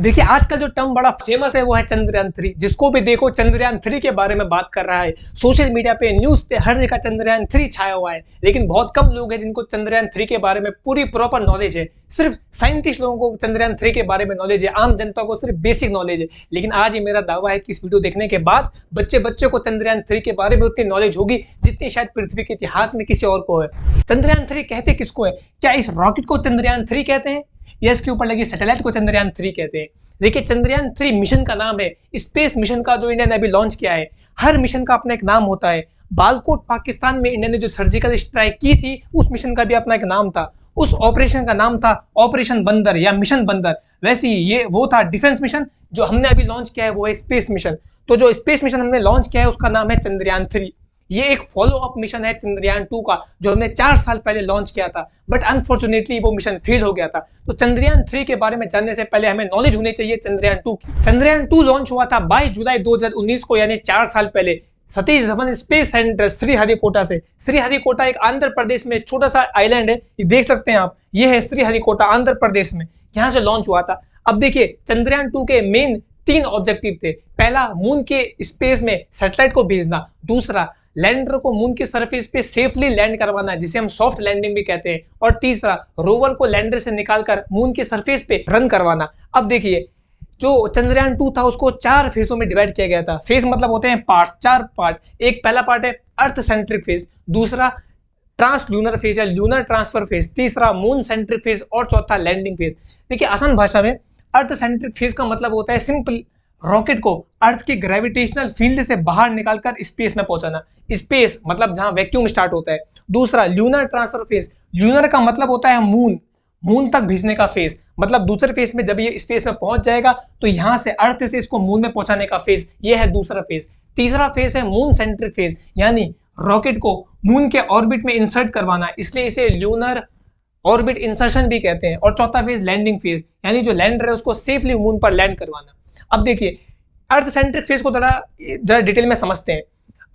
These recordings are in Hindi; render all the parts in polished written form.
देखिए आजकल जो टर्म बड़ा फेमस है वो है चंद्रयान 3। जिसको भी देखो चंद्रयान 3 के बारे में बात कर रहा है। सोशल मीडिया पे, न्यूज पे, हर जगह चंद्रयान 3 छाया हुआ है। लेकिन बहुत कम लोग हैं जिनको चंद्रयान 3 के बारे में पूरी प्रॉपर नॉलेज है। सिर्फ साइंटिस्ट लोगों को चंद्रयान 3 के बारे में नॉलेज है, आम जनता को सिर्फ बेसिक नॉलेज है। लेकिन आज ये मेरा दावा है कि इस वीडियो देखने के बाद बच्चे बच्चे को चंद्रयान 3 के बारे में उतनी नॉलेज होगी जितनी शायद पृथ्वी के इतिहास में किसी और को है। चंद्रयान 3 कहते किसको है? क्या इस रॉकेट को चंद्रयान 3 कहते हैं या इसके ऊपर लगी सैटेलाइट को चंद्रयान 3 कहते हैं? देखिए चंद्रयान 3 मिशन का नाम है, स्पेस मिशन का जो इंडिया ने अभी लॉन्च किया है। हर मिशन का अपना एक नाम होता है। बालकोट पाकिस्तान में इंडिया ने जो सर्जिकल स्ट्राइक की थी उस मिशन का भी अपना एक नाम था। उस ऑपरेशन का नाम था ऑपरेशन बंदर या मिशन बंदर। वैसे ही ये वो था डिफेंस मिशन। जो हमने अभी लॉन्च किया है वो है स्पेस मिशन। तो जो स्पेस मिशन हमने लॉन्च किया है उसका नाम है चंद्रयान 3। ये एक फॉलो अप मिशन है चंद्रयान 2 का, जो हमने 4 साल पहले लॉन्च किया था। बट अनफॉर्चुनेटली वो मिशन फेल हो गया था। तो चंद्रयान 3 के बारे में जानने से पहले हमें नॉलेज होनी चाहिए चंद्रयान 2 की। चंद्रयान 2 लॉन्च हुआ था 22 जुलाई 2019 को, यानी 4 साल पहले सतीश धवन स्पेस सेंटर श्रीहरिकोटा से। श्रीहरिकोटा एक आंध्र प्रदेश में छोटा सा आइलैंड है, ये देख सकते हैं आप। ये है श्रीहरिकोटा आंध्र प्रदेश में, यहाँ से लॉन्च हुआ था। अब देखिए चंद्रयान 2 के मेन 3 ऑब्जेक्टिव थे। पहला, मून के स्पेस में सैटेलाइट को भेजना। दूसरा, लैंडर को मून के सरफेस पे सेफली लैंड करवाना, जिसे हम सॉफ्ट लैंडिंग भी कहते हैं। और तीसरा, रोवर को लैंडर से निकालकर मून के सरफेस पे रन करवाना। अब देखिए जो चंद्रयान 2 था उसको 4 फेजों में डिवाइड किया गया था। फेज मतलब होते हैं पार्ट, 4 पार्ट। एक पहला पार्ट है अर्थ सेंट्रिक फेज, दूसरा ट्रांस ल्यूनर फेज या ल्यूनर ट्रांसफर फेज, तीसरा मून सेंट्रिक फेज और चौथा लैंडिंग फेज। देखिए आसान भाषा में अर्थ सेंट्रिक फेज का मतलब होता है सिंपल, रॉकेट को अर्थ की ग्रेविटेशनल फील्ड से बाहर निकालकर स्पेस में पहुंचाना। स्पेस मतलब जहां वैक्यूम स्टार्ट होता है। दूसरा ल्यूनर ट्रांसफर फेज, ल्यूनर का मतलब होता है मून, मून तक भेजने का फेज। मतलब दूसरे फेज में जब ये स्पेस में पहुंच जाएगा तो यहां से अर्थ से इसको मून में पहुंचाने का फेज, ये है दूसरा फेज। तीसरा फेज है मून सेंट्रिक फेज, यानी रॉकेट को मून के ऑर्बिट में इंसर्ट करवाना, इसलिए इसे ल्यूनर ऑर्बिट इंसर्शन भी कहते हैं। और चौथा फेज लैंडिंग फेज, यानी जो लैंडर है उसको सेफली मून पर लैंड करवाना। अब देखिए अर्थ सेंट्रिक फेज को जरा डिटेल में समझते हैं।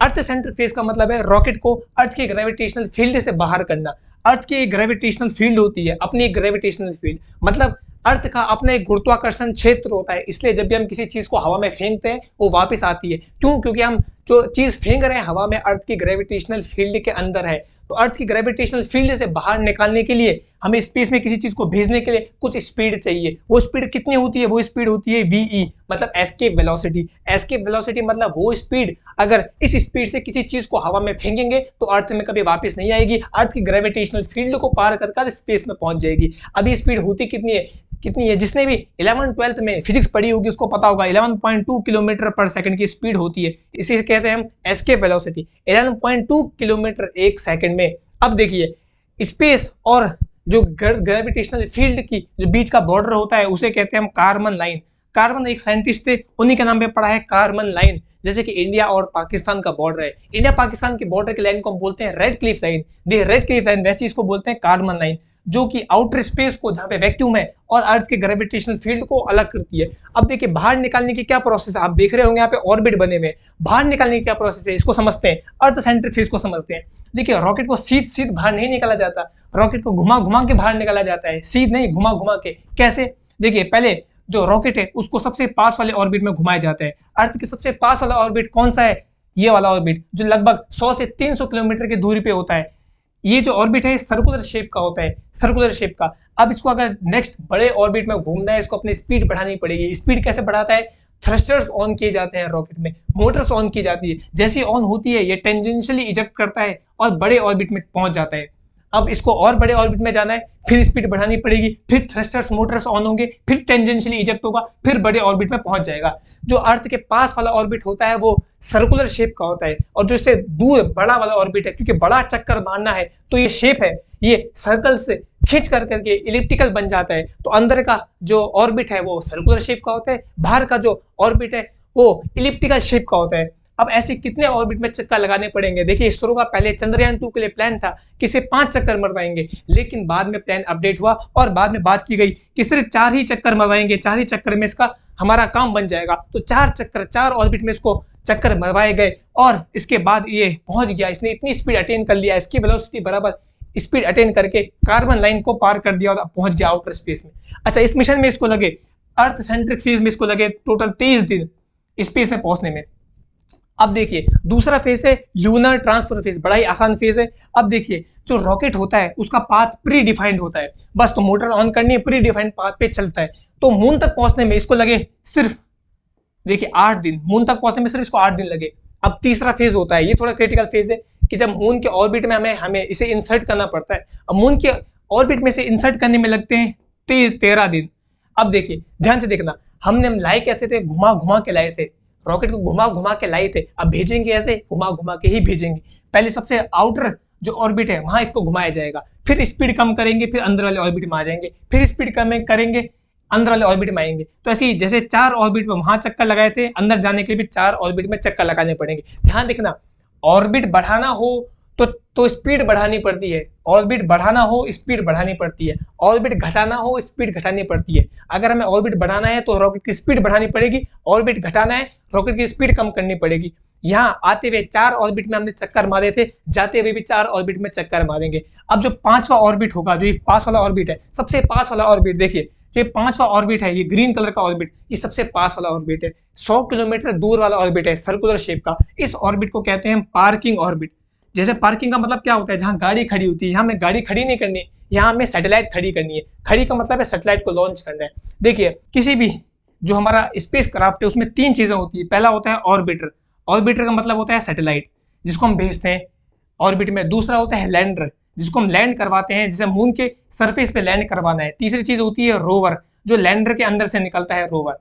अर्थ सेंट्रिक फेज का मतलब है रॉकेट को अर्थ की ग्रेविटेशनल फील्ड से बाहर करना। अर्थ की एक ग्रेविटेशनल फील्ड होती है, अपनी एक ग्रेविटेशनल फील्ड, मतलब अर्थ का अपना एक गुरुत्वाकर्षण क्षेत्र होता है। इसलिए जब भी हम किसी चीज को हवा में फेंकते हैं वो वापस आती है। क्यों? क्योंकि हम जो चीज फेंक रहे हैं हवा में अर्थ की ग्रेविटेशनल फील्ड के अंदर है। तो अर्थ की ग्रेविटेशनल फील्ड से बाहर निकालने के लिए हमें स्पेस में किसी चीज को भेजने के लिए कुछ स्पीड चाहिए। वो स्पीड कितनी होती है? वो स्पीड होती है वी, मतलब एस्केप वेलोसिटी। एस्केप वेलोसिटी मतलब वो स्पीड, अगर इस स्पीड से किसी चीज को हवा में फेंकेंगे तो अर्थ में कभी वापस नहीं आएगी, अर्थ की ग्रेविटेशनल फील्ड को पार कर स्पेस में पहुंच जाएगी। अभी स्पीड होती कितनी है? जिसने भी 11th-12th में फिजिक्स पढ़ी होगी उसको पता होगा, 11.2 किलोमीटर पर सेकंड की स्पीड होती है। इसे कहते हैं हम एस्केप वेलोसिटी, 11.2 किलोमीटर एक सेकंड में। अब देखिए स्पेस और जो ग्रेविटेशनल फील्ड की जो बीच का बॉर्डर होता है उसे कहते हैं हम कार्बन लाइन। कार्बन एक साइंटिस्ट थे, उन्हीं के नाम पे पड़ा है कार्बन लाइन। जैसे कि इंडिया और पाकिस्तान का बॉर्डर है, इंडिया पाकिस्तान के बॉर्डर की लाइन को हम बोलते हैं red Cliff line. Red Cliff line, वैसे इसको बोलते हैं कार्बन लाइन, जो कि आउटर स्पेस को, जहां पे वैक्यूम है, और अर्थ के ग्रेविटेशनल फील्ड को अलग करती है। अब देखिए बाहर निकालने की क्या प्रोसेस है, आप देख रहे होंगे यहाँ पे ऑर्बिट बने हुए। बाहर निकालने की क्या प्रोसेस है इसको समझते हैं, अर्थ सेंट्रिक फेज को समझते हैं। देखिए रॉकेट को सीध बाहर नहीं निकाला जाता, रॉकेट को घुमा घुमा के बाहर निकाला जाता है, सीध नहीं, घुमा घुमा के। कैसे? देखिए पहले जो रॉकेट है उसको सबसे पास वाले ऑर्बिट में घुमाया जाता है। अर्थ के सबसे पास वाला ऑर्बिट कौन सा है? ये वाला ऑर्बिट, जो लगभग 100 से 300 किलोमीटर की दूरी पे होता है। ये जो ऑर्बिट है सर्कुलर शेप का होता है, सर्कुलर शेप का। अब इसको अगर नेक्स्ट बड़े ऑर्बिट में घूमना है, इसको अपनी स्पीड बढ़ानी पड़ेगी। स्पीड कैसे बढ़ाता है? थ्रस्टर्स ऑन किए जाते हैं रॉकेट में, मोटर्स ऑन की जाती है। जैसी ऑन होती है ये टेंजेंशियली इजेक्ट करता है और बड़े ऑर्बिट में पहुंच जाता है। अब इसको और बड़े ऑर्बिट में जाना है, फिर स्पीड बढ़ानी पड़ेगी, फिर थ्रस्टर्स मोटर्स ऑन होंगे, फिर टेंजेंशियली इजेक्ट होगा, फिर बड़े ऑर्बिट में पहुंच जाएगा। जो अर्थ के पास वाला ऑर्बिट होता है वो सर्कुलर शेप का होता है, और जो इससे दूर बड़ा वाला ऑर्बिट है, क्योंकि बड़ा चक्कर मारना है तो ये शेप है, ये सर्कल से खींच करके इलिप्टिकल बन जाता है। तो अंदर का जो ऑर्बिट है वो सर्कुलर शेप का होता है, बाहर का जो ऑर्बिट है वो इलिप्टिकल शेप का होता है। अब ऐसे कितने ऑर्बिट में चक्कर लगाने पड़ेंगे? देखिए इसरो का पहले चंद्रयान 2 के लिए प्लान था कि इसे 5 चक्कर मरवाएंगे, लेकिन बाद में प्लान अपडेट हुआ और बाद में बात की गई कि सिर्फ 4 ही चक्कर मरवाएंगे, 4 ही चक्कर में इसका हमारा काम बन जाएगा। तो 4 चक्कर, 4 ऑर्बिट में इसको चक्कर मरवाए गए और इसके बाद ये पहुंच गया, इसने इतनी स्पीड अटेन कर लिया, इसकी वेलोसिटी बराबर स्पीड अटेन करके कार्बन लाइन को पार कर दिया और पहुंच गया आउटर स्पेस में। अच्छा, इस मिशन में इसको लगे अर्थ सेंट्रिक फेज में इसको लगे टोटल 23 दिन स्पेस में पहुंचने में। अब देखिए दूसरा फेज है ल्यूनर ट्रांसफर फेज, बड़ा ही आसान फेज है। अब देखिए जो रॉकेट होता है उसका पाथ प्री डिफाइंड होता है, बस तो मोटर ऑन करनी है, प्री डिफाइंड पाथ पे चलता है। तो मून तक पहुंचने में इसको लगे सिर्फ देखिए 8 दिन, मून तक पहुंचने में सिर्फ इसको 8 दिन लगे। अब तीसरा फेज होता है, ये थोड़ा क्रिटिकल फेज है कि जब मून के ऑर्बिट में हमें इसे इंसर्ट करना पड़ता है। अब मून के ऑर्बिट में से इंसर्ट करने में लगते हैं 13 दिन। अब देखिए ध्यान से देखना, हम लाए कैसे थे, घुमा घुमा के लाए थे, रॉकेट को घुमा घुमा के लाए थे। अब भेजेंगे ऐसे घुमा घुमा के ही भेजेंगे। पहले सबसे आउटर जो ऑर्बिट है वहां इसको घुमाया जाएगा, फिर स्पीड कम करेंगे, फिर अंदर वाले ऑर्बिट में आ जाएंगे, फिर स्पीड कम करेंगे, अंदर वाले ऑर्बिट में आएंगे। तो ऐसे ही जैसे 4 ऑर्बिट में वहां चक्कर लगाए थे, अंदर जाने के लिए भी 4 ऑर्बिट में चक्कर लगाने पड़ेंगे। ध्यान देखना, ऑर्बिट बढ़ाना हो तो स्पीड बढ़ानी पड़ती है, ऑर्बिट बढ़ाना हो स्पीड बढ़ानी पड़ती है, ऑर्बिट घटाना हो स्पीड घटानी पड़ती है। अगर हमें ऑर्बिट बढ़ाना है तो रॉकेट की स्पीड बढ़ानी पड़ेगी, ऑर्बिट घटाना है रॉकेट की स्पीड कम करनी पड़ेगी। यहाँ आते हुए 4 ऑर्बिट में हमने चक्कर मारे थे, जाते हुए भी 4 ऑर्बिट में चक्कर मारेंगे। अब जो 5वां ऑर्बिट होगा, जो ये पास वाला ऑर्बिट है, सबसे पास वाला ऑर्बिट देखिए, जो 5वां ऑर्बिट है, ये ग्रीन कलर का ऑर्बिट, ये सबसे पास वाला ऑर्बिट है, 100 किलोमीटर दूर वाला ऑर्बिट है, सर्कुलर शेप का। इस ऑर्बिट को कहते हैं पार्किंग ऑर्बिट। जैसे पार्किंग का मतलब क्या होता है, जहां गाड़ी खड़ी होती है, यहाँ हमें गाड़ी खड़ी नहीं करनी है, यहाँ हमें सैटेलाइट खड़ी करनी है। खड़ी का मतलब है सैटेलाइट को लॉन्च करना है। देखिए किसी भी जो हमारा स्पेस क्राफ्ट है उसमें 3 चीजें होती है। पहला होता है ऑर्बिटर, ऑर्बिटर का मतलब होता है सैटेलाइट जिसको हम भेजते हैं ऑर्बिट में। दूसरा होता है लैंडर, जिसको हम लैंड करवाते हैं, जैसे मून के सरफेस पे लैंड करवाना है। तीसरी चीज होती है रोवर, जो लैंडर के अंदर से निकलता है, रोवर।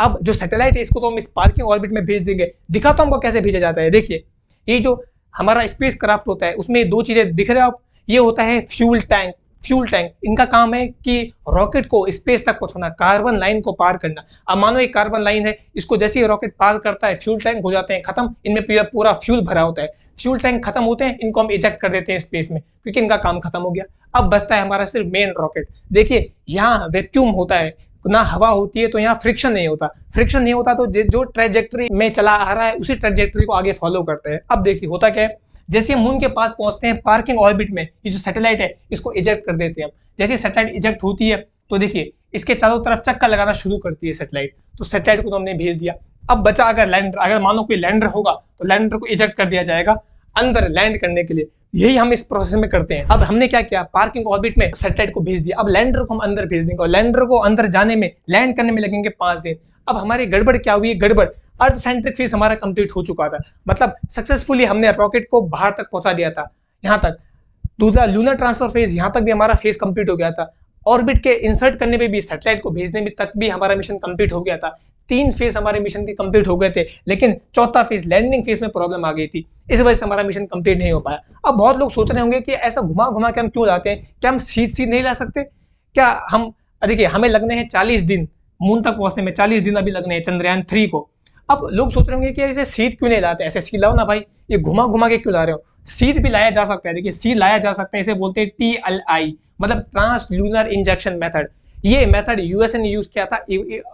अब जो सैटेलाइट है इसको तो हम इस पार्किंग ऑर्बिट में भेज देंगे। दिखाता हूं हमको कैसे भेजा जाता है। देखिए ये जो हमारा स्पेस क्राफ्ट होता है उसमें 2 चीजें दिख रहे हो आप, ये होता है फ्यूल टैंक। फ्यूल टैंक इनका काम है कि रॉकेट को स्पेस तक पहुंचाना, कार्बन लाइन को पार करना। अब मानो एक कार्बन लाइन है, इसको जैसे ही रॉकेट पार करता है फ्यूल टैंक हो जाते हैं खत्म, इनमें पूरा फ्यूल भरा होता है। फ्यूल टैंक खत्म होते हैं, इनको हम इजेक्ट कर देते हैं स्पेस में, क्योंकि इनका काम खत्म हो गया। अब बचता है हमारा सिर्फ मेन रॉकेट। देखिए यहाँ वैक्यूम होता है, ना हवा होती है, तो यहाँ फ्रिक्शन नहीं होता। फ्रिक्शन नहीं होता तो जो ट्रेजेक्टरी में चला आ रहा है उसी ट्रेजेक्टरी को आगे फॉलो करते हैं। अब देखिए होता क्या है, जैसे मून के पास पहुंचते हैं पार्किंग ऑर्बिट में, ये जो सैटेलाइट है इसको इजेक्ट कर देते हैं हम। जैसे सैटेलाइट इजेक्ट होती है तो देखिए इसके चारों तरफ चक्कर लगाना शुरू करती है सैटेलाइट, तो सैटेलाइट को तो हमने भेज दिया। अब बचा अगर लैंडर, अगर मानो कोई लैंडर होगा तो लैंडर को इजेक्ट कर दिया जाएगा अंदर लैंड करने के लिए। यही हम इस प्रोसेस में करते हैं। अब हमने क्या किया, पार्किंग ऑर्बिट में सैटेलाइट को भेज दिया, अब लैंडर को हम अंदर भेज देंगे और लैंडर को अंदर जाने में, लैंड करने में लगेंगे 5 दिन। अब हमारी गड़बड़ क्या हुई, गड़बड़ अर्थ सेंट्रिक फेज हमारा कंप्लीट हो चुका था, मतलब सक्सेसफुली हमने रॉकेट को बाहर तक पहुंचा दिया था, यहाँ तक। दूसरा लूनर ट्रांसफर फेज, यहाँ तक भी हमारा फेज कंप्लीट हो गया था। ऑर्बिट के इंसर्ट करने में भी, सैटेलाइट को भेजने में तक भी हमारा मिशन कंप्लीट हो गया था। 3 फेज हमारे मिशन के कंप्लीट हो गए थे, लेकिन चौथा फेज लैंडिंग फेज में प्रॉब्लम आ गई थी, इस वजह से हमारा मिशन कंप्लीट नहीं हो पाया। अब बहुत लोग सोच रहे होंगे कि ऐसा घुमा घुमा के हम क्यों लाते हैं, क्या हम सीध नहीं ला सकते क्या? हम देखिए हमें लगने हैं 40 दिन मून तक पहुंचने में, 40 दिन अभी लगने हैं चंद्रयान 3 को। अब लोग सोच रहे होंगे कि ऐसे सीध क्यों नहीं लाते, ऐसे सीध लाओ ना भाई, ये घुमा घुमा के क्यों ला रहे हो। सीध भी लाया जा सकता है, देखिए सीध लाया जा सकता है, इसे बोलते हैं TLI, मतलब ट्रांस ल्यूनर इंजेक्शन मेथड। ये मेथड यूएसए ने यूज किया था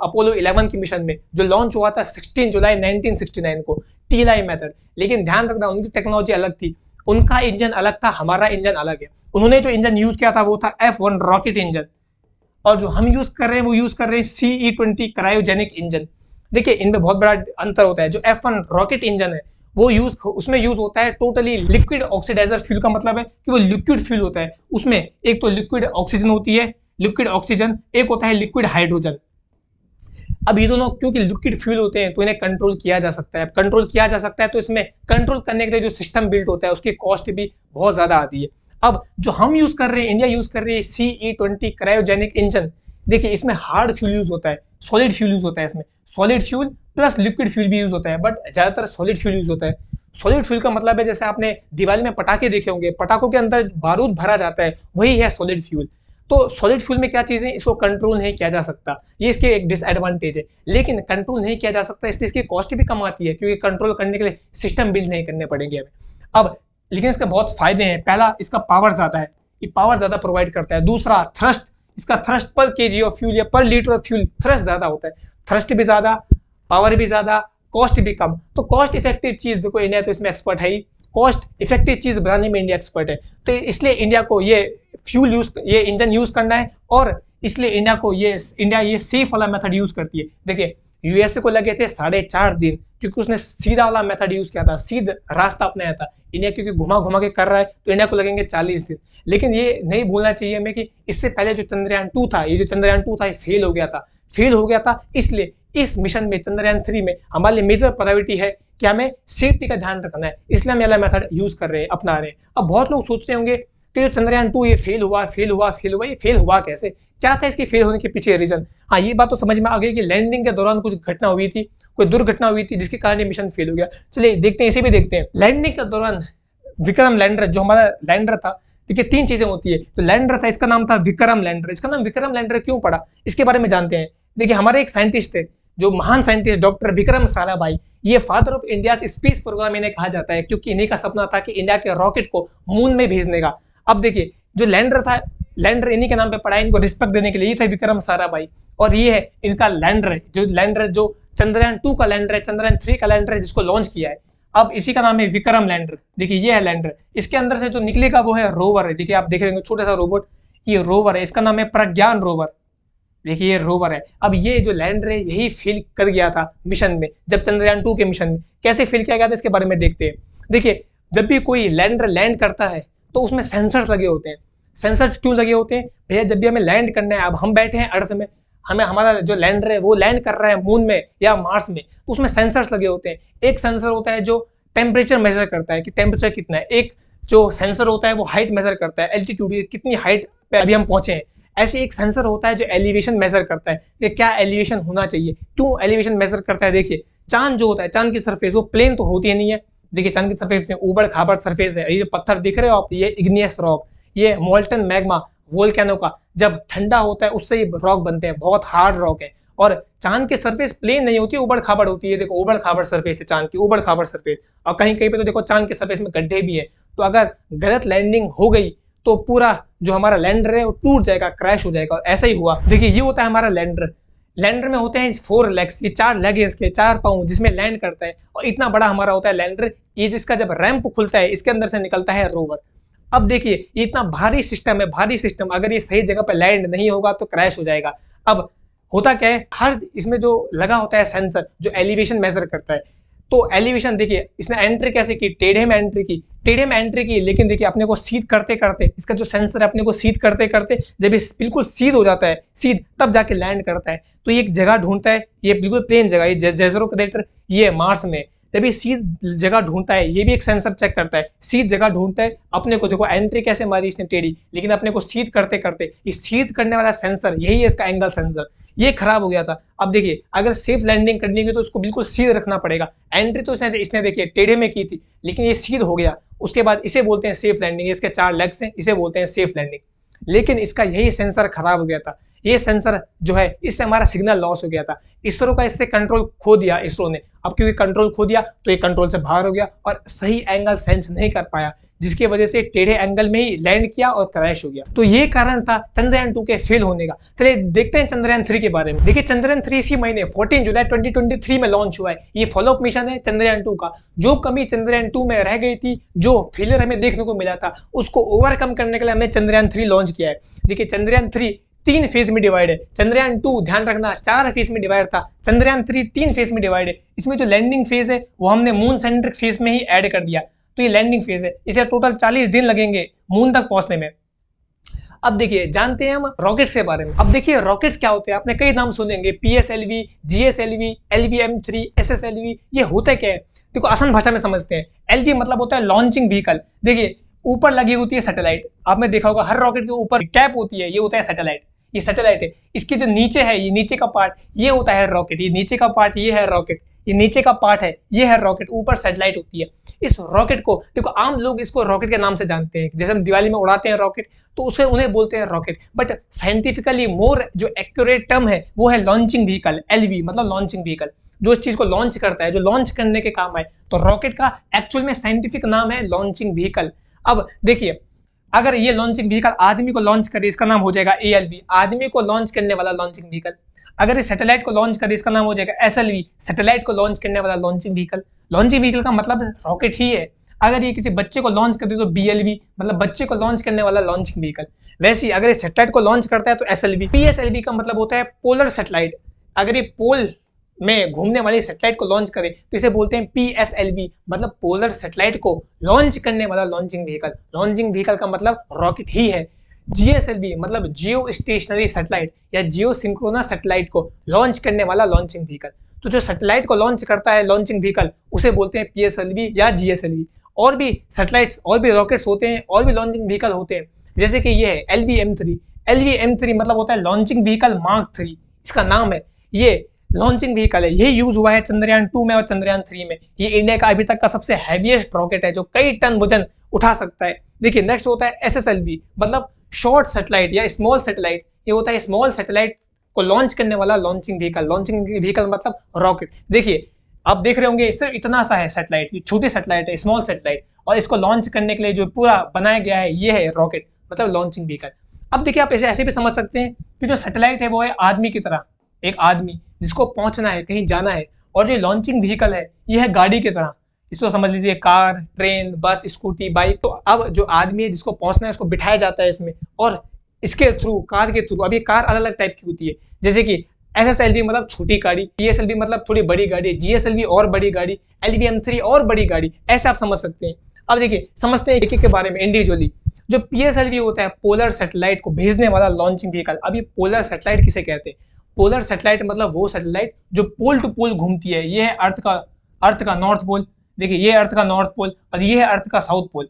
अपोलो 11 की मिशन में, जो लॉन्च हुआ था 16 जुलाई 1969 को, TLI मेथड। लेकिन ध्यान रखना उनकी टेक्नोलॉजी अलग थी, उनका इंजन अलग था, हमारा इंजन अलग है। उन्होंने जो इंजन यूज किया था वो था F1 रॉकेट इंजन, और जो हम यूज कर रहे हैं वो यूज कर रहे हैं CE-20 क्रायोजेनिक इंजन। देखिए इनमें बहुत बड़ा अंतर होता है। जो F1 रॉकेट इंजन है वो उसमें यूज होता है टोटली लिक्विड ऑक्सीडाइजर फ्यूल, का मतलब है कि वो लिक्विड फ्यूल होता है। उसमें एक तो लिक्विड ऑक्सीजन होती है, लिक्विड ऑक्सीजन, एक होता है लिक्विड हाइड्रोजन। अब ये दोनों क्योंकि लिक्विड फ्यूल होते हैं तो इन्हें कंट्रोल किया जा सकता है। कंट्रोल किया जा सकता है तो इसमें कंट्रोल करने के लिए जो सिस्टम बिल्ड होता है उसकी कॉस्ट भी बहुत ज्यादा आती है। अब जो हम यूज कर रहे हैं, इंडिया यूज कर रही है CE-20 क्रायोजेनिक इंजन। देखिए इसमें हार्ड फ्यूल यूज होता है, सॉलिड फ्यूल यूज होता है, इसमें solid fuel plus liquid fuel भी यूज होता है, बट ज्यादातर सॉलिड फ्यूल यूज होता है। सॉलिड फ्यूल का मतलब है जैसे आपने दिवाली में पटाखे देखे होंगे, पटाखों के अंदर बारूद भरा जाता है, वही है सॉलिड फ्यूल। तो सॉलिड फ्यूल में क्या चीजें, इसको कंट्रोल नहीं किया जा सकता, ये इसके एक डिसएडवांटेज है। लेकिन कंट्रोल नहीं किया जा सकता इसलिए इसकी कॉस्ट भी कम आती है, क्योंकि कंट्रोल करने के लिए सिस्टम बिल्ड नहीं करने पड़ेंगे हमें। अब लेकिन इसके बहुत फायदे हैं। पहला, इसका पावर ज्यादा है, ये पावर ज्यादा प्रोवाइड करता है। दूसरा, थ्रस्ट, इसका थ्रस्ट पर केजी ऑफ फ्यूल या पर लीटर ऑफ फ्यूल थ्रस्ट ज्यादा होता है। थ्रस्ट भी ज्यादा, पावर भी ज्यादा, कॉस्ट भी कम। तो कॉस्ट इफेक्टिव चीज, देखो इंडिया तो इसमें एक्सपर्ट है ही, कॉस्ट इफेक्टिव चीज बनाने में इंडिया एक्सपर्ट है। तो इसलिए इंडिया को ये फ्यूल यूज, ये इंजन यूज करना है और इसलिए इंडिया ये सेफ वाला मेथड यूज करती है। देखिए यूएसए को लगे थे 4.5 दिन, क्योंकि उसने सीधा वाला मेथड यूज किया था, सीधा रास्ता अपनाया था। इंडिया क्योंकि घुमा घुमा के कर रहा है तो इंडिया को लगेंगे 40 दिन। लेकिन ये नहीं भूलना चाहिए हमें कि इससे पहले जो चंद्रयान 2 था, ये फेल हो गया था। इसलिए इस मिशन में चंद्रयान 3 में हमारे लिए मेजर प्रायोरिटी है कि हमें सेफ्टी का ध्यान रखना है, इसलिए हम ये मेथड यूज कर रहे हैं, अपना रहे हैं। अब बहुत लोग सोच रहे होंगे कि जो चंद्रयान 2 ये फेल हुआ, ये फेल हुआ कैसे, क्या था इसके फेल होने के पीछे रीजन। हाँ, ये बात तो समझ में आ गई कि लैंडिंग के दौरान कुछ घटना हुई थी, कोई दुर्घटना हुई थी जिसके कारण ये मिशन फेल हो गया। चलिए देखते हैं, इसे भी देखते हैं। लैंडिंग के दौरान विक्रम लैंडर, जो हमारा लैंडर था, देखिए 3 चीजें होती है। तो लैंडर था, इसका नाम था विक्रम लैंडर। इसका नाम विक्रम लैंडर क्यों पड़ा, इसके बारे में जानते हैं। देखिए हमारे एक साइंटिस्ट थे, जो महान साइंटिस्ट डॉक्टर विक्रम साराभाई, ये father of India space program इन्हें कहा जाता है, क्योंकि इन्हीं का सपना था कि इंडिया के रॉकेट को मून में भेजने का। अब देखिए जो लैंडर था, लैंडर इन्हीं के नाम पे पड़ा है, इनको रिस्पेक्ट देने के लिए। ये थे विक्रम साराभाई, और ये है इनका लैंडर, जो चंद्रयान 2 का लैंडर है, चंद्रयान 3 का लैंडर है, जिसको लॉन्च किया है। अब इसी का नाम है विक्रम लैंडर। देखिए ये है लैंडर, इसके अंदर से जो निकलेगा वो है रोवर है। देखिए आप देख रहे होंगे छोटा सा रोबोट, ये रोवर है, इसका नाम है प्रज्ञान रोवर। देखिए ये रोवर है। अब ये जो लैंडर है यही फेल कर गया था मिशन में, जब चंद्रयान 2 के मिशन में। कैसे फेल किया गया था इसके बारे में देखते हैं। देखिए जब भी कोई लैंडर लैंड करता है तो उसमें सेंसर्स लगे होते हैं। सेंसर्स क्यों लगे होते हैं भैया, जब भी हमें लैंड करना है, अब हम बैठे हैं अर्थ में, हमें हमारा जो लैंडर है वो लैंड कर रहा है मून में या मार्स में, तो उसमें सेंसर्स लगे होते हैं। एक सेंसर होता है जो टेम्परेचर मेजर करता है कि टेम्परेचर कितना है, एक जो सेंसर होता है वो हाइट मेजर करता है, एल्टीट्यूड, कितनी हाइट पे अभी हम पहुंचे हैं। ऐसे एक सेंसर होता है जो एलिवेशन मेजर करता है कि क्या एलिवेशन होना चाहिए। क्यों एलिवेशन मेजर करता है, देखिए चांद जो होता है, चांद की सरफेस वो प्लेन तो होती है नहीं है। देखिए चांद की सरफेस में ऊबड़ खाबड़ सरफेस है। ये जो पत्थर दिख रहे हो आप, ये इग्नियस रॉक, ये मोल्टन मैग्मा वोल्केनो का जब ठंडा होता है उससे ये रॉक बनते हैं, बहुत हार्ड रॉक है। और चांद की सरफेस प्लेन नहीं होती, ऊबड़ खाबड़ होती है। देखो ऊबड़ खाबड़ सरफेस है चांद की, ऊबड़ खाबड़ सरफेस। और कहीं कहीं पे तो देखो चांद की सरफेस में गड्ढे भी है। तो अगर गलत लैंडिंग हो गई तो पूरा जो हमारा लैंडर है वो टूट जाएगा, क्रैश हो जाएगा। और ऐसा ही हुआ। देखिए ये होता है हमारा लैंडर। लैंडर में होते हैं 4 लेग्स, ये 4 लेग है इसके, 4 पाँव जिसमें लैंड करता है। और इतना बड़ा हमारा होता है लैंडर। ये जिसका जब रैंप खुलता है इसके अंदर से निकलता है रोवर। अब देखिए ये इतना भारी सिस्टम है, भारी सिस्टम, अगर ये सही जगह पे लैंड नहीं होगा तो क्रैश हो जाएगा। अब होता क्या है, हर इसमें जो लगा होता है सेंसर जो एलिवेशन मेजर करता है। तो एलिवेशन देखिए इसने एंट्री कैसे की, टेढ़े में एंट्री की। लेकिन देखिए अपने को सीध करते करते, इसका जो सेंसर है अपने को सीध करते करते जब ये बिल्कुल सीध हो जाता है, सीध, तब जाके लैंड करता है। तो ये एक जगह ढूंढता है, ये बिल्कुल प्लेन जगह, ये जेज़रो क्रेटर, ये मार्स में। जब ये सीध जगह ढूंढता है, ये भी एक सेंसर चेक करता है, सीध जगह ढूंढता है। अपने को देखो एंट्री कैसे मारी इसने टेढ़ी, लेकिन अपने को सीध करते करते इस सीध करने वाला सेंसर, यही है इसका एंगल सेंसर, ये खराब हो गया था। अब देखिए अगर सेफ लैंडिंग करनी है तो उसको बिल्कुल सीध रखना पड़ेगा। एंट्री तो इसने देखिए टेढ़े में की थी, लेकिन ये सीध हो गया। उसके बाद इसे बोलते हैं सेफ लैंडिंग। इसके 4 लेग्स हैं, इसे बोलते हैं सेफ लैंडिंग। लेकिन इसका यही सेंसर खराब हो गया था। ये सेंसर जो है, इससे हमारा सिग्नल लॉस हो गया था। इसरो का इससे कंट्रोल खो दिया इसरो ने। अब क्योंकि कंट्रोल खो दिया तो ये कंट्रोल से बाहर हो गया और सही एंगल सेंस नहीं कर पाया, जिसकी वजह से टेढ़े एंगल में ही लैंड किया और क्रैश हो गया। तो ये कारण था चंद्रयान 2 के फेल होने का। चलिए देखते हैं चंद्रयान 3 के बारे में। देखिए चंद्रयान 3 इसी महीने 14 जुलाई 2023 में लॉन्च हुआ है। ये फॉलोअप मिशन है चंद्रयान 2 का। जो कमी चंद्रयान 2 में रह गई थी, जो फेलियर हमें देखने को मिला था, उसको ओवरकम करने के लिए हमने चंद्रयान 3 लॉन्च किया है। देखिए चंद्रयान 3 3 फेज में डिवाइड है। चंद्रयान 2 ध्यान रखना 4 फेज में डिवाइड था। चंद्रयान 3 3 फेज में डिवाइड है। इसमें जो लैंडिंग फेज है वो हमने मून सेंट्रिक फेज में ही ऐड कर दिया। तो ये लैंडिंग फेज है, इसे टोटल 40 दिन लगेंगे मून तक पहुंचने में। अब देखिए जानते हैं हम रॉकेट्स के बारे में। अब देखिए रॉकेट्स क्या होते हैं, आपने कई नाम सुनेंगे, PSLV, GSLV, LVM3, SSLV। ये होता क्या है, देखो आसान भाषा में समझते हैं। LV मतलब होता है लॉन्चिंग व्हीकल। देखिए ऊपर लगी होती है सैटेलाइट, आपने देखा होगा हर रॉकेट के ऊपर कैप होती है, ये होता है सैटेलाइट। ये सैटेलाइट है। इसके जो नीचे है, ये नीचे का पार्ट, ये होता है रॉकेट। ये नीचे का पार्ट ये है रॉकेट, ये नीचे का पार्ट है, ये है रॉकेट, ऊपर सैटेलाइट होती है। इस रॉकेट को देखो, आम लोग इसको रॉकेट के नाम से जानते हैं। जैसे हम दिवाली में उड़ाते हैं रॉकेट, तो उसे उन्हें बोलते हैं रॉकेट। बट साइंटिफिकली मोर जो एक्यूरेट टर्म है वो है लॉन्चिंग व्हीकल, LV मतलब लॉन्चिंग व्हीकल, जो इस चीज को लॉन्च करता है, जो लॉन्च करने के काम आए। तो रॉकेट का एक्चुअल में साइंटिफिक नाम है लॉन्चिंग व्हीकल। अब देखिए अगर ये लॉन्चिंग व्हीकल आदमी को लॉन्च करे, इसका नाम हो जाएगा ALV, आदमी को लॉन्च करने वाला लॉन्चिंग व्हीकल। अगर ये सैटेलाइट को लॉन्च करे, इसका नाम हो जाएगा SLV, सैटेलाइट को लॉन्च करने वाला लॉन्चिंग व्हीकल। लॉन्चिंग व्हीकल का मतलब रॉकेट ही है। अगर ये किसी बच्चे को लॉन्च कर दे तो BLV मतलब बच्चे को लॉन्च करने वाला लॉन्चिंग व्हीकल। वैसे ही अगर इस सैटेलाइट को लॉन्च करता है तो SLV। PSLV का मतलब होता है पोलर सैटेलाइट। अगर ये पोल में घूमने वाली सैटेलाइट को लॉन्च करे तो इसे बोलते हैं PSLV, मतलब पोलर सैटेलाइट को लॉन्च करने वाला लॉन्चिंग व्हीकल। लॉन्चिंग व्हीकल का मतलब रॉकेट ही है। GSLV मतलब जियो स्टेशनरी सैटेलाइट या जियो सिंक्रोनस सैटेलाइट को लॉन्च करने वाला लॉन्चिंग व्हीकल। तो जो सैटेलाइट को लॉन्च करता है लॉन्चिंग व्हीकल उसे बोलते हैं PSLV या GSLV। और भी सैटेलाइट्स और भी रॉकेट्स होते हैं और भी लॉन्चिंग व्हीकल होते हैं, जैसे कि ये है LVM3। LVM3 मतलब होता है लॉन्चिंग व्हीकल मार्क 3, इसका नाम है। ये लॉन्चिंग व्हीकल है, ये यूज हुआ है चंद्रयान 2 में और चंद्रयान 3 में। ये इंडिया का अभी तक का सबसे हैवीएस्ट रॉकेट है जो कई टन वजन उठा सकता है। देखिए नेक्स्ट होता है SSLV, मतलब शॉर्ट सैटेलाइट या स्मॉल सैटेलाइट। ये होता है स्मॉल सैटेलाइट को लॉन्च करने वाला लॉन्चिंग व्हीकल। लॉन्चिंग व्हीकल मतलब रॉकेट। देखिए आप देख रहे होंगे सिर्फ इतना सा है सैटेलाइट, ये छोटी सैटेलाइट है, स्मॉल सैटेलाइट, और इसको लॉन्च करने के लिए जो पूरा बनाया गया है ये है रॉकेट, मतलब लॉन्चिंग व्हीकल। अब देखिए आप ऐसे भी समझ सकते हैं कि जो सैटेलाइट है वो है आदमी की तरह, एक आदमी जिसको पहुंचना है, कहीं जाना है, और जो लॉन्चिंग व्हीकल है ये है गाड़ी की तरह। इसको समझ लीजिए कार, ट्रेन, बस, स्कूटी, बाइक। तो अब जो आदमी है जिसको पहुंचना है उसको बिठाया जाता है इसमें, और इसके थ्रू, कार के थ्रू। अब ये कार अलग अलग टाइप की होती है, जैसे कि SSLV मतलब छोटी गाड़ी, PSLV मतलब थोड़ी बड़ी गाड़ी, GSLV और बड़ी गाड़ी, LVM3 और बड़ी गाड़ी, ऐसे आप समझ सकते हैं। अब देखिए समझते हैं एक एक के बारे में इंडिविजुअली। जो PSLV होता है पोलर सैटेलाइट को भेजने वाला लॉन्चिंग व्हीकल। अब ये पोलर सैटेलाइट किसे कहते हैं? पोलर सैटेलाइट मतलब वो सैटेलाइट जो पोल टू पोल घूमती है। ये है अर्थ का नॉर्थ पोल, देखिए ये अर्थ का नॉर्थ पोल और ये है अर्थ का साउथ पोल।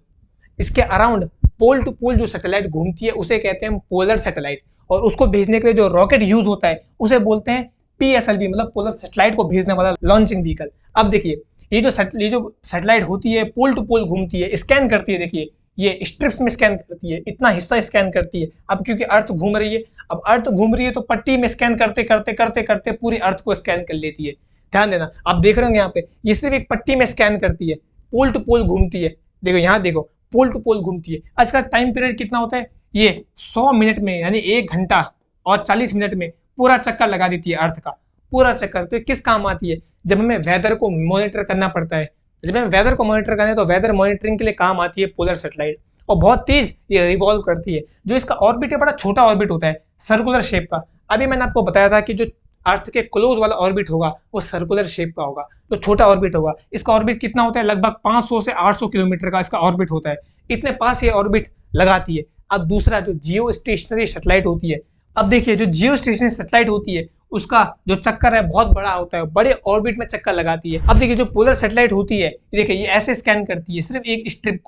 इसके अराउंड पोल टू पोल जो सैटेलाइट घूमती है उसे कहते हैं पोलर सैटेलाइट। और उसको भेजने के लिए जो रॉकेट यूज होता है उसे बोलते हैं PSLV, मतलब पोलर सैटेलाइट को भेजने वाला लॉन्चिंग व्हीकल। अब देखिए ये जो सैटेलाइट होती है पोल टू पोल घूमती है, स्कैन करती है। देखिए ये स्ट्रिप्स में स्कैन करती है, इतना हिस्सा स्कैन करती है। अब क्योंकि अर्थ घूम रही है, अब अर्थ घूम रही है तो पट्टी में स्कैन करते करते करते करते पूरी अर्थ को स्कैन कर लेती है। ध्यान देना, आप देख रहे होंगे यहाँ पे ये सिर्फ एक पट्टी में स्कैन करती है, पोल टू पोल घूमती है। देखो यहाँ देखो पोल टू पोल घूमती है। आज का टाइम पीरियड कितना होता है? ये 100 मिनट में, यानी 1 घंटा और 40 मिनट में पूरा चक्कर लगा देती है अर्थ का, पूरा चक्कर। तो किस काम आती है? जब हमें वेदर को मॉनिटर करना पड़ता है, जब हमें वेदर को मॉनिटर करना है तो वेदर मॉनिटरिंग के लिए काम आती है पोलर सैटेलाइट। और बहुत तेज ये रिवॉल्व करती है। जो इसका ऑर्बिट है बड़ा छोटा ऑर्बिट होता है, सर्कुलर शेप का। अभी मैंने आपको बताया था कि जो अर्थ के क्लोज वाला ऑर्बिट होगा वो सर्कुलर शेप का होगा, तो छोटा ऑर्बिट होगा। इसका ऑर्बिट कितना होता है? लगभग 500 से 800 किलोमीटर का इसका ऑर्बिट होता है। इतने पास ये ऑर्बिट लगाती है। अब दूसरा जो जियो स्टेशनरी सैटेलाइट होती है, अब देखिए जो जियो स्टेशनरी सैटेलाइट होती है उसका जो चक्कर है बहुत बड़ा होता है, बड़े ऑर्बिट में चक्कर लगाती है। अब देखिए जो पोलर सैटेलाइट होती है, देखिए ये ऐसे स्कैन करती है, सिर्फ एक स्ट्रिप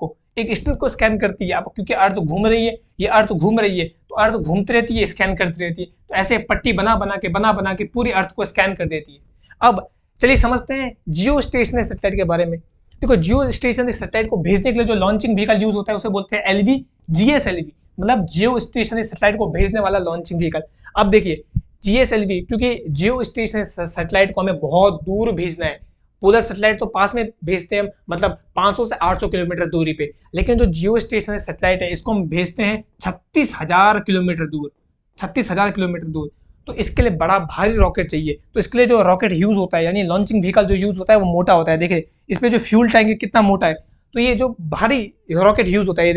को स्कैन करती है। अब क्योंकि अर्थ घूम रही है, ये अर्थ घूम रही है तो अर्थ घूमती रहती है, स्कैन करती रहती है, तो ऐसे पट्टी बना बना के पूरी अर्थ को स्कैन कर देती है। अब चलिए समझते हैं जियो स्टेशनरी सैटेलाइट के बारे में। देखो जियो स्टेशनरी सैटेलाइट को भेजने के लिए जो लॉन्चिंग व्हीकल यूज होता है उसे बोलते हैं GSLV, मतलब जियो स्टेशनरी सैटेलाइट को भेजने वाला लॉन्चिंग व्हीकल। अब देखिए GSLV, क्योंकि जियो स्टेशनरी सैटेलाइट को हमें बहुत दूर भेजना है। पोलर सैटेलाइट तो पास में भेजते हैं, मतलब 500 से 800 किलोमीटर दूरी पे, लेकिन जो जियो स्टेशनरी सैटेलाइट है इसको हम भेजते हैं 36,000 किलोमीटर दूर, 36,000 किलोमीटर दूर। तो इसके लिए बड़ा भारी रॉकेट चाहिए। तो इसके लिए जो रॉकेट यूज होता है, यानी लॉन्चिंग व्हीकल जो यूज होता है वो मोटा होता है। देखिए इसमें जो फ्यूल टैंक है कितना मोटा है। तो ये जो भारी रॉकेट यूज होता है, ये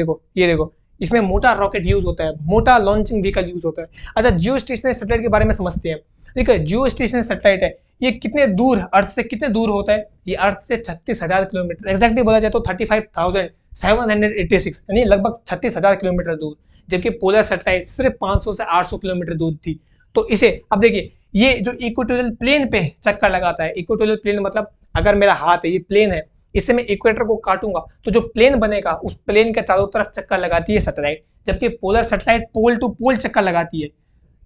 देखो इसमें मोटा रॉकेट यूज होता है, मोटा लॉन्चिंग व्हीकल यूज होता है। अच्छा जियो स्टेशनरी सैटेलाइट के बारे में समझते हैं। देखिए जियो स्टेशनरी सैटेलाइट है, ये कितने दूर, अर्थ से कितने दूर होता है? ये अर्थ से 36,000 किलोमीटर, एक्जैक्टली बोला जाए तो 35,786, यानी लगभग 36,000 किलोमीटर दूर। जबकि पोलर सैटेलाइट सिर्फ 500 से 800 किलोमीटर दूर थी। तो इसे अब देखिए ये जो इक्वेटोरियल प्लेन पे चक्कर लगाता है, इक्वेटोरियल प्लेन मतलब अगर मेरा हाथ है, ये प्लेन है, इससे मैं इक्वेटर को काटूंगा तो जो प्लेन बनेगा उस प्लेन के चारों तरफ चक्कर लगाती है सैटेलाइट, जबकि पोलर सैटेलाइट पोल टू पोल चक्कर लगाती है।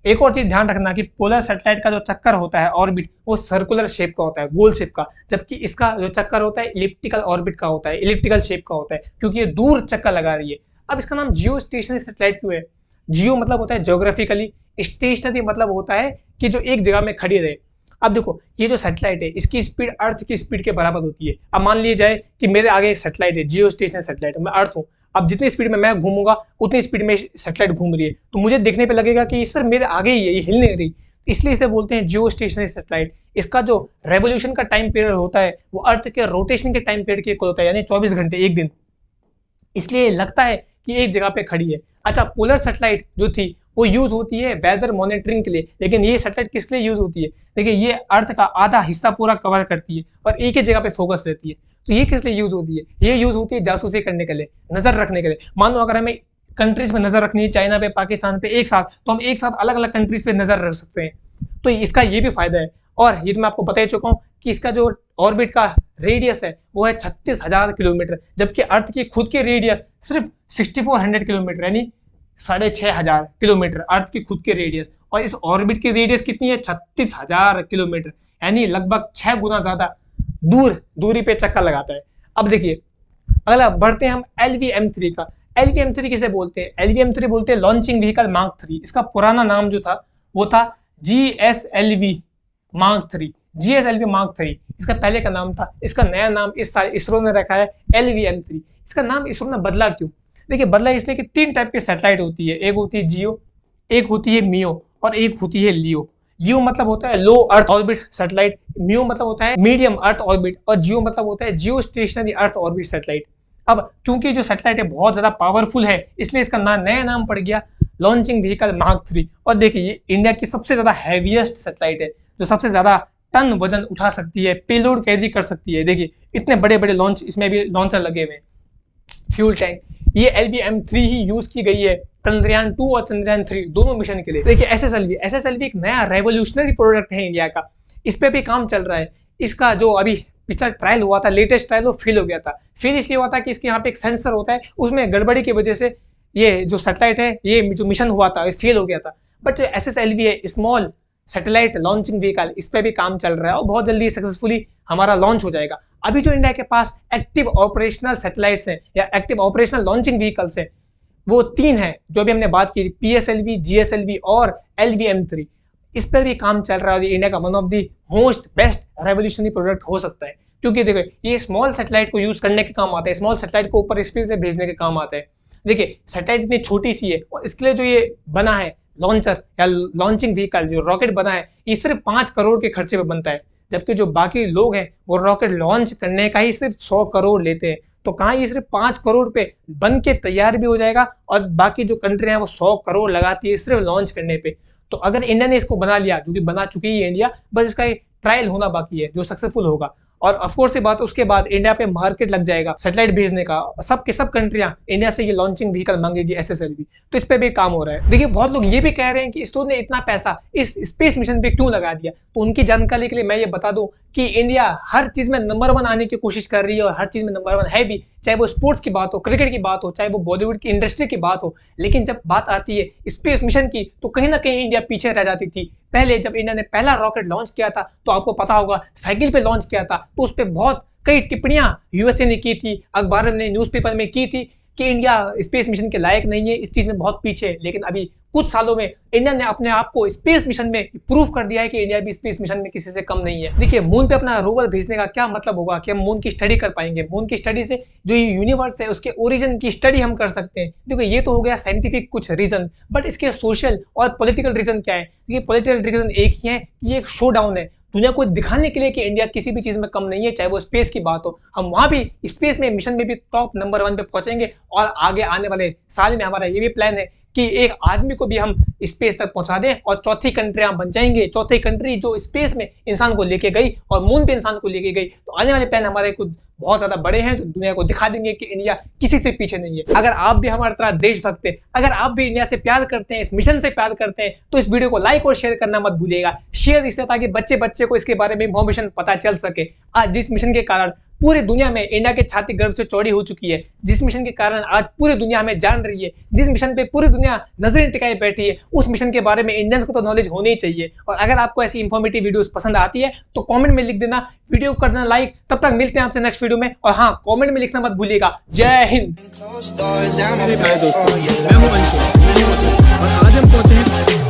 एक और चीज ध्यान रखना कि पोलर सैटेलाइट का जो चक्कर होता है ऑर्बिट, वो सर्कुलर शेप का होता है, गोल शेप का, जबकि इसका जो चक्कर होता है इलिप्टिकल ऑर्बिट का होता है, इलिप्टिकल शेप का होता है, क्योंकि ये दूर चक्कर लगा रही है। अब इसका नाम जियो स्टेशनरी सैटेलाइट क्यों है? जियो मतलब होता है ज्योग्राफिकली, स्टेशनरी मतलब होता है कि जो एक जगह में खड़ी रहे। अब देखो ये जो सैटेलाइट है इसकी स्पीड अर्थ की स्पीड के बराबर होती है। अब मान लिया जाए कि मेरे आगे एक सैटेलाइट है, जियो स्टेशनरी सैटेलाइट, मैं अर्थ हूँ। अब जितनी स्पीड में मैं घूमूंगा उतनी स्पीड में सैटेलाइट घूम रही है, तो मुझे देखने पे लगेगा कि सर मेरे आगे ही है, ये हिल नहीं रही। इसलिए इसे बोलते हैं जियो स्टेशनरी सैटेलाइट। इसका जो रेवोल्यूशन का टाइम पीरियड होता है वो अर्थ के रोटेशन के टाइम पीरियड के इक्वल होता है, यानी 24 घंटे, एक दिन। इसलिए लगता है कि एक जगह पे खड़ी है। अच्छा, पोलर सैटेलाइट जो थी वो यूज होती है वेदर मॉनिटरिंग के लिए, लेकिन ये सैटेलाइट किस लिए यूज होती है? देखिए, ये अर्थ का आधा हिस्सा पूरा कवर करती है और एक ही जगह पे फोकस रहती है। तो ये किस लिए यूज होती है? ये यूज होती है जासूसी करने के लिए, नजर रखने के लिए। मान लो अगर हमें कंट्रीज पे नजर रखनी है, चाइना पे, पाकिस्तान पे एक साथ, तो हम एक साथ अलग अलग कंट्रीज पे नजर रख सकते हैं। तो इसका ये भी फायदा है। और ये तो मैं आपको बता ही चुका हूँ कि इसका जो ऑर्बिट का रेडियस है वो है 36,000 किलोमीटर, जबकि अर्थ की खुद की रेडियस सिर्फ 6400 किलोमीटर, यानी 6,500 किलोमीटर अर्थ की खुद की रेडियस। और इस ऑर्बिट की रेडियस कितनी है? 36,000 किलोमीटर, यानी लगभग 6 गुना ज्यादा दूरी पे चक्कर लगाता है। अब देखिए, अगला बढ़ते हैं हम LVM-3 का। LVM-3 किसे बोलते हैं? LVM-3 बोलते हैं लॉन्चिंग व्हीकल मार्क 3। इसका पुराना नाम जो था वो था GSLV मार्क 3। GSLV मार्क 3 इसका पहले का नाम था। इसका नया नाम इस साल इसरो ने रखा है LVM-3। इसका नाम इसरो ने बदला क्यों? देखिए, बदला इसलिए कि 3 टाइप की सैटेलाइट होती है। एक होती है जियो, एक होती है मियो और एक होती है लियो। लियो मतलब होता है लो अर्थ ऑर्बिट सैटेलाइट, मियो मतलब होता है मीडियम अर्थ ऑर्बिट और जियो मतलब होता है जियो स्टेशनरी अर्थ ऑर्बिट सैटेलाइट। अब क्योंकि जो सैटेलाइट है बहुत ज्यादा पावरफुल है, इसलिए इसका नया नाम पड़ गया लॉन्चिंग व्हीकल मार्क 3। और देखिए, ये इंडिया की सबसे ज्यादा हैवीएस्ट सैटेलाइट है, जो सबसे ज्यादा टन वजन उठा सकती है, पेलोड कैरी कर सकती है। देखिए, इतने बड़े बड़े लॉन्च, इसमें भी लॉन्चर लगे हुए हैं, फ्यूल टैंक। ये LVM-3 ही यूज की गई है चंद्रयान 2 और चंद्रयान 3 दोनों मिशन के लिए। देखिए, SSLV एक नया रेवोल्यूशनरी प्रोडक्ट है इंडिया का। इस पे भी काम चल रहा है। इसका जो अभी पिछला ट्रायल हुआ था, लेटेस्ट ट्रायल, वो फेल हो गया था। फेल इसलिए हुआ था कि इसके यहाँ पे एक सेंसर होता है, उसमें गड़बड़ी की वजह से ये जो सैटेलाइट है, ये जो मिशन हुआ था, फेल हो गया था। बट जो SSLV है, स्मॉल सैटेलाइट लॉन्चिंग व्हीकल, इस पे भी काम चल रहा है और बहुत जल्दी सक्सेसफुली हमारा लॉन्च हो जाएगा। अभी जो इंडिया के पास एक्टिव ऑपरेशनल सैटेलाइट्स हैं या एक्टिव ऑपरेशनल लॉन्चिंग व्हीकल्स हैं, वो 3 हैं जो अभी हमने बात की, PSLV, GSLV और LVM-3। इस पर भी काम चल रहा है। इंडिया का one of the most best revolutionary product हो सकता है, क्योंकि देखो, ये स्मॉल सैटेलाइट को यूज करने के काम आता है, स्मॉल सैटेलाइट को ऊपर स्पेस में भेजने के काम आता है। देखिए, सैटेलाइट इतनी छोटी सी है और इसके लिए जो ये बना है लॉन्चर या लॉन्चिंग व्हीकल, जो रॉकेट बना है, ये सिर्फ 5 करोड़ के खर्चे पे बनता है, जबकि जो बाकी लोग हैं वो रॉकेट लॉन्च करने का ही सिर्फ 100 करोड़ लेते हैं। तो कहाँ ये सिर्फ 5 करोड़ पे बन के तैयार भी हो जाएगा और बाकी जो कंट्री है वो 100 करोड़ लगाती है सिर्फ लॉन्च करने पे। तो अगर इंडिया ने इसको बना लिया, जो कि बना चुकी है इंडिया, बस इसका ट्रायल होना बाकी है जो सक्सेसफुल होगा। और ऑफकोर्स ये बात, उसके बाद इंडिया पे मार्केट लग जाएगा सैटेलाइट भेजने का। सब के सब कंट्रियां इंडिया से ये लॉन्चिंग व्हीकल मांगेगी, SSLV। तो इस पे भी काम हो रहा है। देखिए, बहुत लोग ये भी कह रहे हैं कि इसरो ने इतना पैसा इस स्पेस मिशन पे क्यों लगा दिया। तो उनकी जानकारी के लिए मैं ये बता दूं कि इंडिया हर चीज में नंबर 1 आने की कोशिश कर रही है और हर चीज में नंबर 1 है भी, चाहे वो स्पोर्ट्स की बात हो, क्रिकेट की बात हो, चाहे वो बॉलीवुड की इंडस्ट्री की बात हो। लेकिन जब बात आती है स्पेस मिशन की, तो कहीं ना कहीं इंडिया पीछे रह जाती थी। पहले जब इंडिया ने पहला रॉकेट लॉन्च किया था, तो आपको पता होगा साइकिल पे लॉन्च किया था, तो उस पर बहुत कई टिप्पणियां USA ने की थी, अखबार ने, न्यूज़पेपर में की थी कि इंडिया स्पेस मिशन के लायक नहीं है, इस चीज में बहुत पीछे है। लेकिन अभी कुछ सालों में इंडिया ने अपने आप को स्पेस मिशन में प्रूव कर दिया है कि इंडिया भी स्पेस मिशन में किसी से कम नहीं है। देखिए, मून पे अपना रोवर भेजने का क्या मतलब होगा कि हम मून की स्टडी कर पाएंगे। मून की स्टडी से जो ये यूनिवर्स है उसके ओरिजिन की स्टडी हम कर सकते हैं। देखो, ये तो हो गया साइंटिफिक कुछ रीजन, बट इसके सोशल और पॉलिटिकल रीजन क्या है? देखिए, पॉलिटिकल रीजन एक ही है कि ये एक शो डाउन है दुनिया को दिखाने के लिए कि इंडिया किसी भी चीज में कम नहीं है, चाहे वो स्पेस की बात हो। हम वहां भी स्पेस में मिशन में भी टॉप नंबर 1 पे पहुंचेंगे और आगे आने वाले साल में हमारा ये भी प्लान है कि एक आदमी को भी हम स्पेस तक पहुंचा दें और चौथी कंट्री हम बन जाएंगे, चौथी कंट्री जो स्पेस में इंसान को लेके गई और मून पे इंसान को लेके गई। तो आने वाले प्लान हमारे कुछ बहुत ज्यादा बड़े हैं जो दुनिया को दिखा देंगे कि इंडिया किसी से पीछे नहीं है। अगर आप भी हमारी तरह देशभक्त हैं, अगर आप भी इंडिया से प्यार करते हैं, इस मिशन से प्यार करते हैं, तो इस वीडियो को लाइक और शेयर करना मत भूलिएगा। शेयर इससे ताकि बच्चे को इसके बारे में इन्फॉर्मेशन पता चल सके। आज जिस मिशन के कारण पूरी दुनिया में इंडिया की छाती गर्व से चौड़ी हो चुकी है, जिस मिशन के कारण आज पूरी दुनिया हमें जान रही है, जिस मिशन पे पूरी दुनिया नजरें टिकाए बैठी है, उस मिशन के बारे में इंडियंस को तो नॉलेज होनी ही चाहिए। और अगर आपको ऐसी इंफॉर्मेटिव वीडियोस पसंद आती है तो कमेंट में लिख देना, वीडियो को कर देना लाइक। तब तक मिलते हैं आपसे नेक्स्ट वीडियो में। और हाँ, कमेंट में लिखना मत भूलिएगा। जय हिंद। मेरे प्यारे दोस्तों, मैं हूं अंशु और आज हम पहुंचे हैं